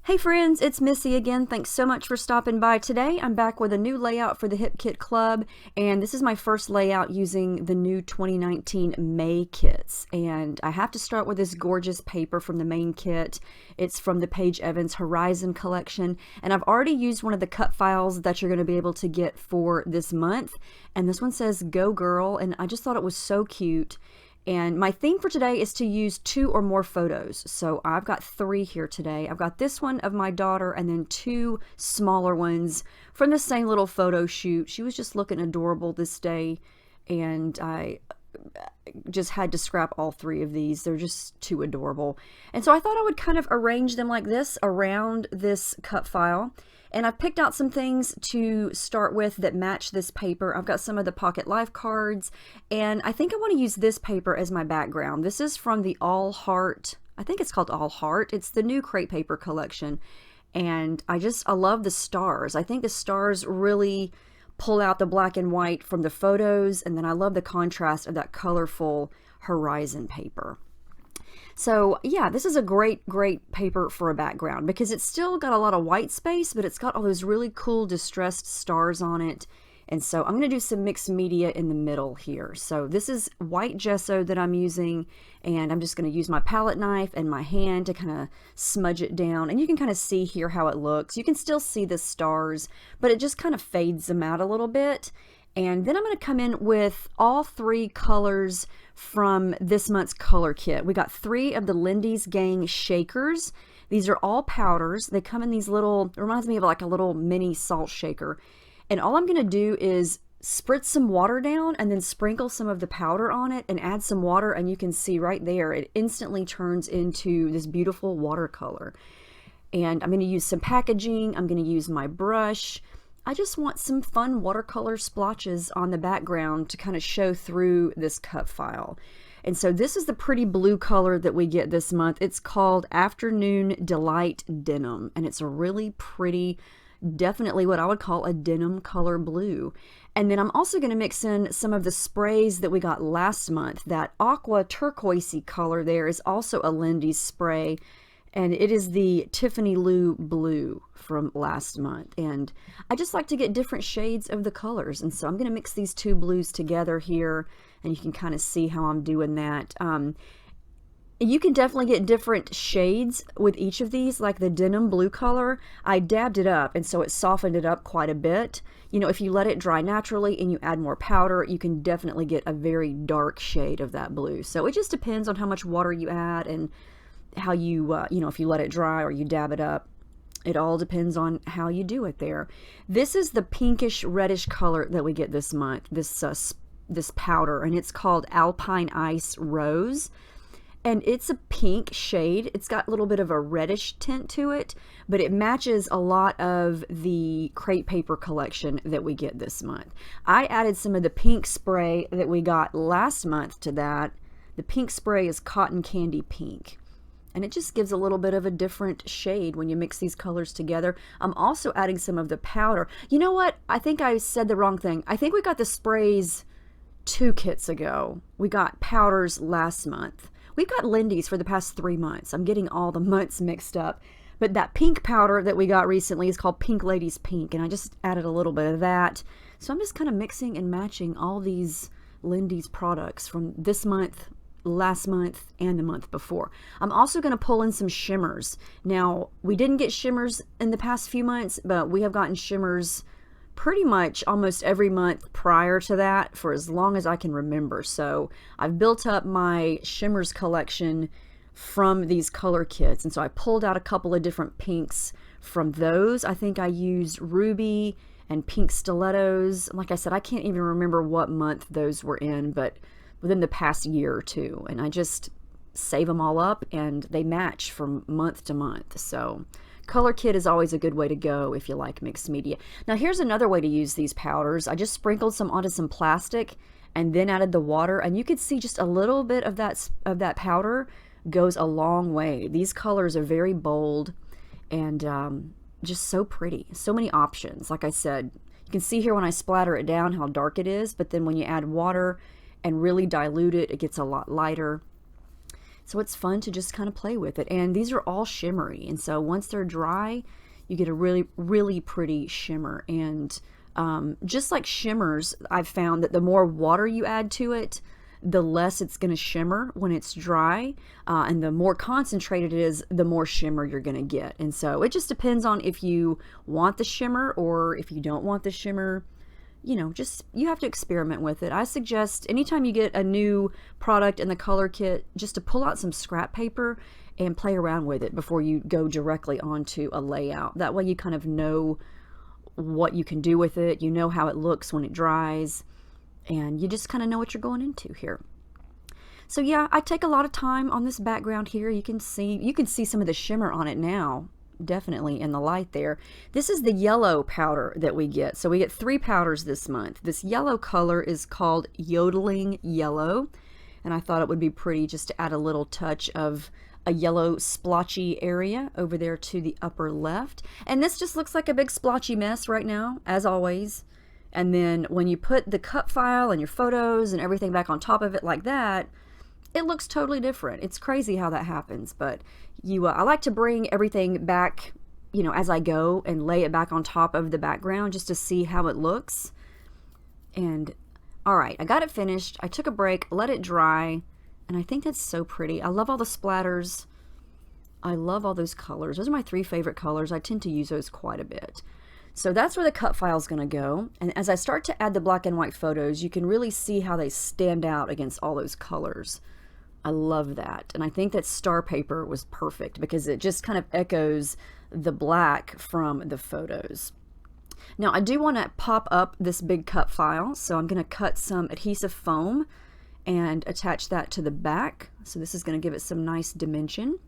Hey friends, it's Missy again. Thanks so much for stopping by today. I'm back with a new layout for the Hip Kit Club, and this is my first layout using the new 2019 May kits. And I have to start with this gorgeous paper from the main kit. It's from the Paige Evans Horizon collection, and I've already used one of the cut files that you're going to be able to get for this month. And this one says Go Girl, and I just thought it was so cute. And my theme for today is to use 2 or more photos. So I've got 3 here today. I've got this one of my daughter and then 2 smaller ones from the same little photo shoot. She was just looking adorable this day, and I just had to scrap all 3 of these. They're just too adorable. And so I thought I would kind of arrange them like this around this cut file. And I've picked out some things to start with that match this paper. I've got some of the Pocket Life cards, and I think I want to use this paper as my background. This is from the All Heart, I think it's called All Heart. It's the new Crate Paper collection, and I love the stars. I think the stars really pull out the black and white from the photos, and then I love the contrast of that colorful horizon paper. So yeah, this is a great paper for a background because it's still got a lot of white space, but it's got all those really cool distressed stars on it. And so I'm going to do some mixed media in the middle here. So this is white gesso that I'm using, and I'm just going to use my palette knife and my hand to kind of smudge it down. And you can kind of see here how it looks. You can still see the stars, but it just kind of fades them out a little bit. And then I'm going to come in with all 3 colors from this month's color kit. We got 3 of the Lindy's Gang shakers. These are all powders. They come in these little, it reminds me of like a little mini salt shaker. And all I'm going to do is spritz some water down and then sprinkle some of the powder on it and add some water, and you can see right there it instantly turns into this beautiful watercolor. And I'm going to use some packaging. I'm going to use my brush. I just want some fun watercolor splotches on the background to kind of show through this cut file. And so this is the pretty blue color that we get this month. It's called Afternoon Delight Denim, and it's a really pretty, definitely what I would call a denim color blue. And then I'm also going to mix in some of the sprays that we got last month. That aqua turquoisey color there is also a Lindy's spray, and it is the Tiffany Lou Blue from last month. And I just like to get different shades of the colors, and so I'm going to mix these 2 blues together here, and you can kind of see how I'm doing that. You can definitely get different shades with each of these, like the denim blue color. I dabbed it up, and so it softened it up quite a bit. You know, if you let it dry naturally and you add more powder, you can definitely get a very dark shade of that blue. So it just depends on how much water you add and how you, you know, if you let it dry or you dab it up. It all depends on how you do it there. This is the pinkish reddish color that we get this month, this powder, and it's called Alpine Ice Rose. And it's a pink shade. It's got a little bit of a reddish tint to it, but it matches a lot of the Crate Paper collection that we get this month. I added some of the pink spray that we got last month to that. The pink spray is Cotton Candy Pink, and it just gives a little bit of a different shade when you mix these colors together. I'm also adding some of the powder. You know what? I think I said the wrong thing. I think we got the sprays 2 kits ago. We got powders last month. We've got Lindy's for the past 3 months. I'm getting all the months mixed up. But that pink powder that we got recently is called Pink Ladies Pink, and I just added a little bit of that. So I'm just kind of mixing and matching all these Lindy's products from this month, last month, and the month before. I'm also going to pull in some shimmers. Now, we didn't get shimmers in the past few months, but we have gotten shimmers pretty much almost every month prior to that for as long as I can remember. So I've built up my shimmers collection from these color kits, and so I pulled out a couple of different pinks from those. I think I used Ruby and Pink Stilettos. Like I said, I can't even remember what month those were in, but within the past year or 2, and I just save them all up and they match from month to month. So color kit is always a good way to go if you like mixed media. Now here's another way to use these powders. I just sprinkled some onto some plastic and then added the water, and you could see just a little bit of that powder goes a long way. These colors are very bold and just so pretty. So many options. Like I said, you can see here when I splatter it down how dark it is, but then when you add water and really dilute it, it gets a lot lighter. So it's fun to just kind of play with it. And these are all shimmery. And so once they're dry, you get a really, really pretty shimmer. And just like shimmers, I've found that the more water you add to it, the less it's going to shimmer when it's dry. And the more concentrated it is, the more shimmer you're going to get. And so it just depends on if you want the shimmer or if you don't want the shimmer. You know, just you have to experiment with it. I suggest anytime you get a new product in the color kit, just to pull out some scrap paper and play around with it before you go directly onto a layout. That way you kind of know what you can do with it. You know how it looks when it dries, and you just kind of know what you're going into here. So yeah, I take a lot of time on this background here. You can see some of the shimmer on it now. Definitely in the light there. This is the yellow powder that we get. So we get 3 powders this month. This yellow color is called Yodeling Yellow, and I thought it would be pretty just to add a little touch of a yellow splotchy area over there to the upper left. And this just looks like a big splotchy mess right now, as always. And then when you put the cut file and your photos and everything back on top of it like that, it looks totally different. It's crazy how that happens, but I like to bring everything back, you know, as I go and lay it back on top of the background just to see how it looks. And all right, I got it finished. I took a break, let it dry, and I think that's so pretty. I love all the splatters. I love all those colors. Those are my 3 favorite colors. I tend to use those quite a bit. So that's where the cut file is going to go. And as I start to add the black and white photos, you can really see how they stand out against all those colors. I love that. And I think that star paper was perfect because it just kind of echoes the black from the photos. Now I do want to pop up this big cut file, so I'm going to cut some adhesive foam and attach that to the back. So this is going to give it some nice dimension.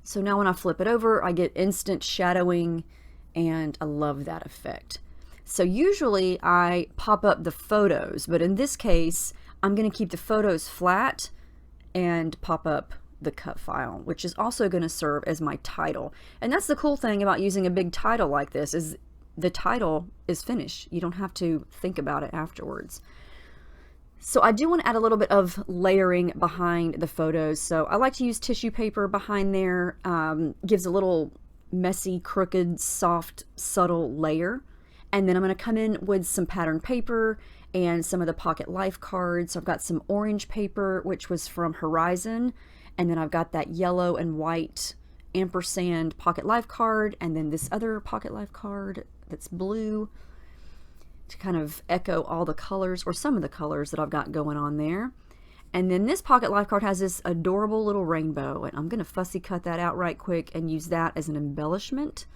So now when I flip it over, I get instant shadowing, and I love that effect. So usually I pop up the photos, but in this case, I'm going to keep the photos flat and pop up the cut file, which is also going to serve as my title. And that's the cool thing about using a big title like this, is the title is finished. You don't have to think about it afterwards. So I do want to add a little bit of layering behind the photos. So I like to use tissue paper behind there. Gives a little messy, crooked, soft, subtle layer. And then I'm going to come in with some pattern paper and some of the Pocket Life cards. So I've got some orange paper, which was from Horizon, and then I've got that yellow and white ampersand Pocket Life card, and then this other Pocket Life card that's blue to kind of echo all the colors, or some of the colors that I've got going on there. And then this Pocket Life card has this adorable little rainbow, and I'm going to fussy cut that out right quick and use that as an embellishment.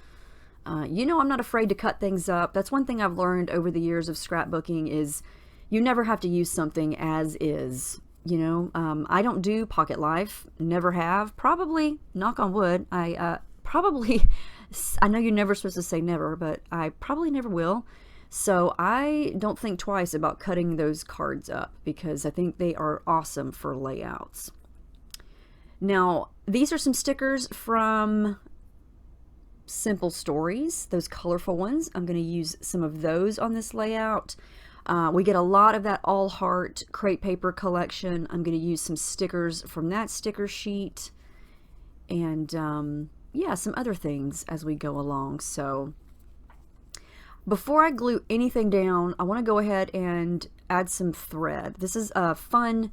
You know, I'm not afraid to cut things up. That's one thing I've learned over the years of scrapbooking, is you never have to use something as is. You know, I don't do Pocket Life, never have. Probably, knock on wood, I know you're never supposed to say never, but I probably never will. So I don't think twice about cutting those cards up, because I think they are awesome for layouts. Now, these are some stickers from Simple Stories, those colorful ones. I'm going to use some of those on this layout. We get a lot of that all heart crepe paper collection. I'm going to use some stickers from that sticker sheet, and yeah, some other things as we go along. So before I glue anything down, I want to go ahead and add some thread. This is a fun,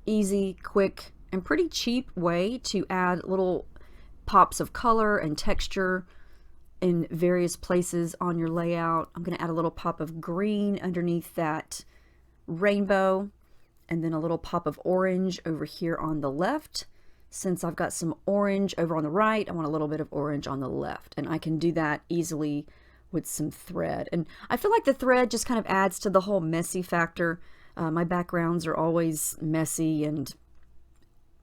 easy, quick, and pretty cheap way to add little pops of color and texture in various places on your layout. I'm going to add a little pop of green underneath that rainbow, and then a little pop of orange over here on the left. Since I've got some orange over on the right, I want a little bit of orange on the left, and I can do that easily with some thread. And I feel like the thread just kind of adds to the whole messy factor. My backgrounds are always messy and,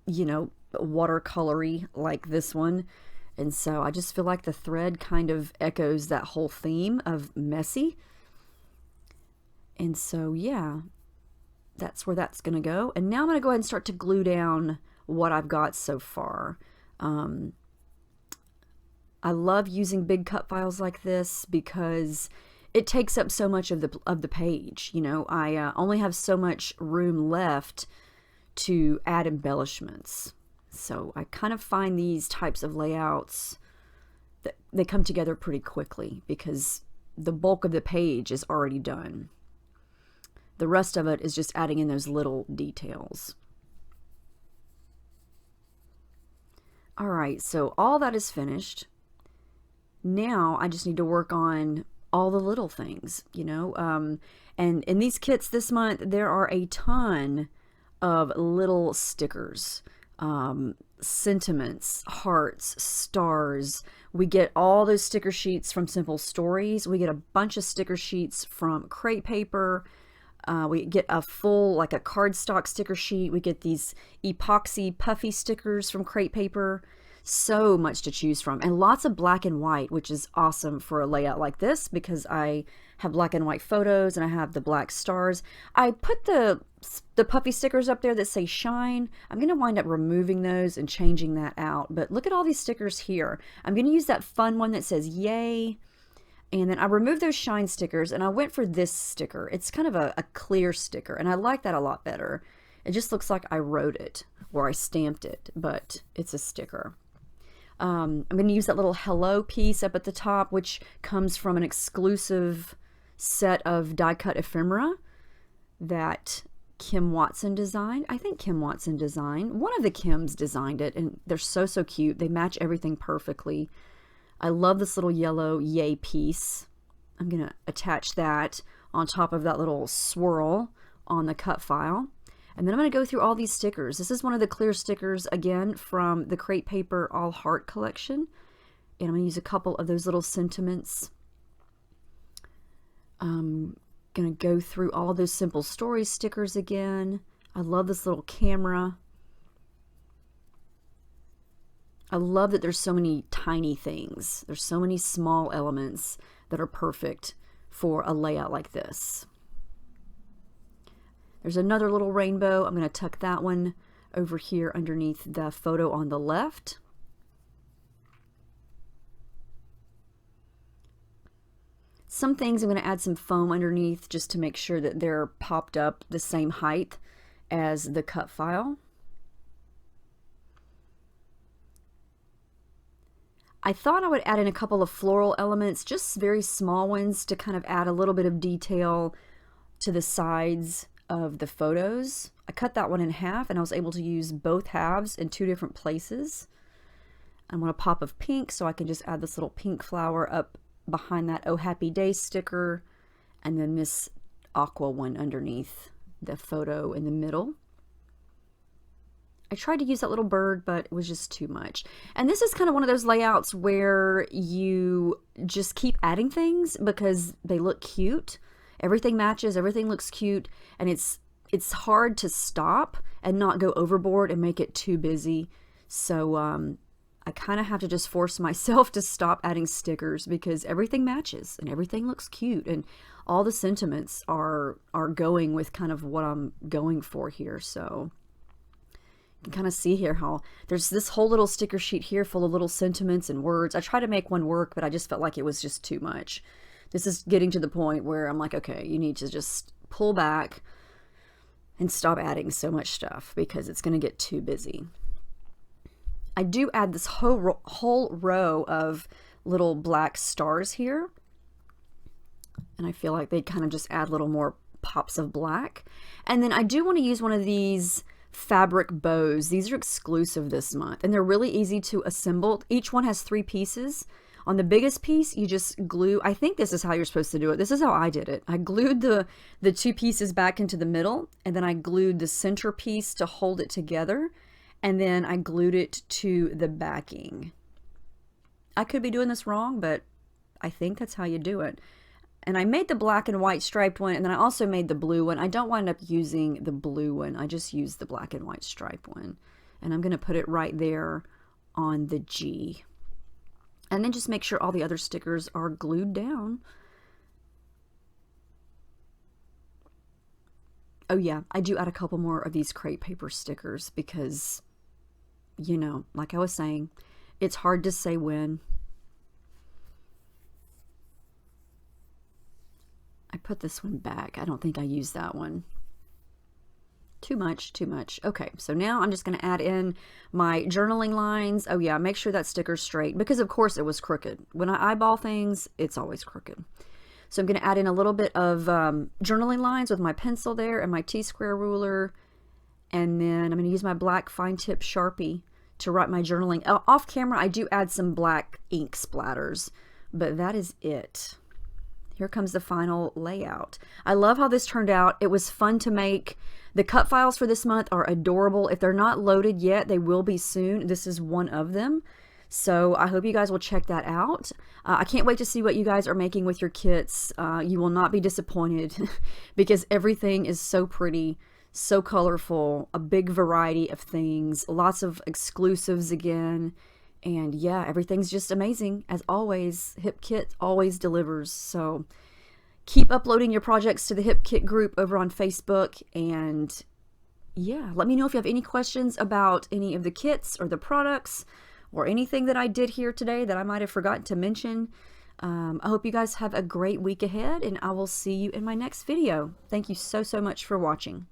you know, watercolory like this one. And so I just feel like the thread kind of echoes that whole theme of messy. And so, yeah, that's where that's going to go. And now I'm going to go ahead and start to glue down what I've got so far. I love using big cut files like this because it takes up so much of the page. You know, I only have so much room left to add embellishments. So I kind of find these types of layouts that they come together pretty quickly because the bulk of the page is already done. The rest of it is just adding in those little details. All right, so all that is finished. Now I just need to work on all the little things, you know. And in these kits this month, there are a ton of little stickers, sentiments, hearts, stars. We get all those sticker sheets from Simple Stories. We get a bunch of sticker sheets from Crate Paper. We get a full, like a cardstock sticker sheet. We get these epoxy puffy stickers from Crate Paper. So much to choose from, and lots of black and white, which is awesome for a layout like this because I have black and white photos and I have the black stars. I put the puffy stickers up there that say shine. I'm going to wind up removing those and changing that out, but look at all these stickers here. I'm going to use that fun one that says yay, and then I removed those shine stickers and I went for this sticker. It's kind of a clear sticker, and I like that a lot better. It just looks like I wrote it or I stamped it, but it's a sticker. I'm going to use that little hello piece up at the top, which comes from an exclusive set of die-cut ephemera that Kim Watson designed. I think Kim Watson designed. One of the Kims designed it, and they're so cute. They match everything perfectly. I love this little yellow yay piece. I'm going to attach that on top of that little swirl on the cut file. And then I'm going to go through all these stickers. This is one of the clear stickers, again, from the Crate Paper All Heart collection. And I'm going to use a couple of those little sentiments. I'm going to go through all those Simple Stories stickers again. I love this little camera. I love that there's so many tiny things. There's so many small elements that are perfect for a layout like this. There's another little rainbow. I'm going to tuck that one over here underneath the photo on the left. Some things I'm going to add some foam underneath just to make sure that they're popped up the same height as the cut file. I thought I would add in a couple of floral elements, just very small ones, to kind of add a little bit of detail to the sides of the photos. I cut that one in half and I was able to use both halves in two different places. I want a pop of pink, so I can just add this little pink flower up behind that Oh Happy Day sticker, and then this aqua one underneath the photo in the middle. I tried to use that little bird, but it was just too much. And this is kind of one of those layouts where you just keep adding things because they look cute. Everything matches, everything looks cute, and it's hard to stop and not go overboard and make it too busy. So I kind of have to just force myself to stop adding stickers because everything matches and everything looks cute, and all the sentiments are going with kind of what I'm going for here. So you can kind of see here how there's this whole little sticker sheet here full of little sentiments and words. I tried to make one work, but I just felt like it was just too much. This is getting to the point where I'm like, okay, you need to just pull back and stop adding so much stuff because it's going to get too busy. I do add this whole row of little black stars here, and I feel like they kind of just add little more pops of black. And then I do want to use one of these fabric bows. These are exclusive this month, and they're really easy to assemble. Each one has 3 pieces. On the biggest piece, you just glue, I think this is how you're supposed to do it. This is how I did it. I glued the 2 pieces back into the middle, and then I glued the center piece to hold it together, and then I glued it to the backing. I could be doing this wrong, but I think that's how you do it. And I made the black and white striped one, and then I also made the blue one. I don't wind up using the blue one. I just use the black and white striped one. And I'm going to put it right there on the G. And then just make sure all the other stickers are glued down. Oh yeah, I do add a couple more of these Crate Paper stickers because, you know, like I was saying, it's hard to say when. I put this one back. I don't think I used that one. Too much, too much. Okay, so now I'm just going to add in my journaling lines. Oh yeah, make sure that sticker's straight because of course it was crooked. When I eyeball things, it's always crooked. So I'm going to add in a little bit of journaling lines with my pencil there and my T-square ruler. And then I'm going to use my black fine tip Sharpie to write my journaling. Off camera, I do add some black ink splatters, but that is it. Here comes the final layout. I love how this turned out. It was fun to make. The cut files for this month are adorable. If they're not loaded yet, they will be soon. This is one of them. So I hope you guys will check that out. I can't wait to see what you guys are making with your kits. You will not be disappointed because everything is so pretty, so colorful, a big variety of things, lots of exclusives again. And yeah, everything's just amazing. As always, Hip Kit always delivers. So keep uploading your projects to the Hip Kit group over on Facebook. And yeah, let me know if you have any questions about any of the kits or the products or anything that I did here today that I might have forgotten to mention. I hope you guys have a great week ahead, and I will see you in my next video. Thank you so much for watching.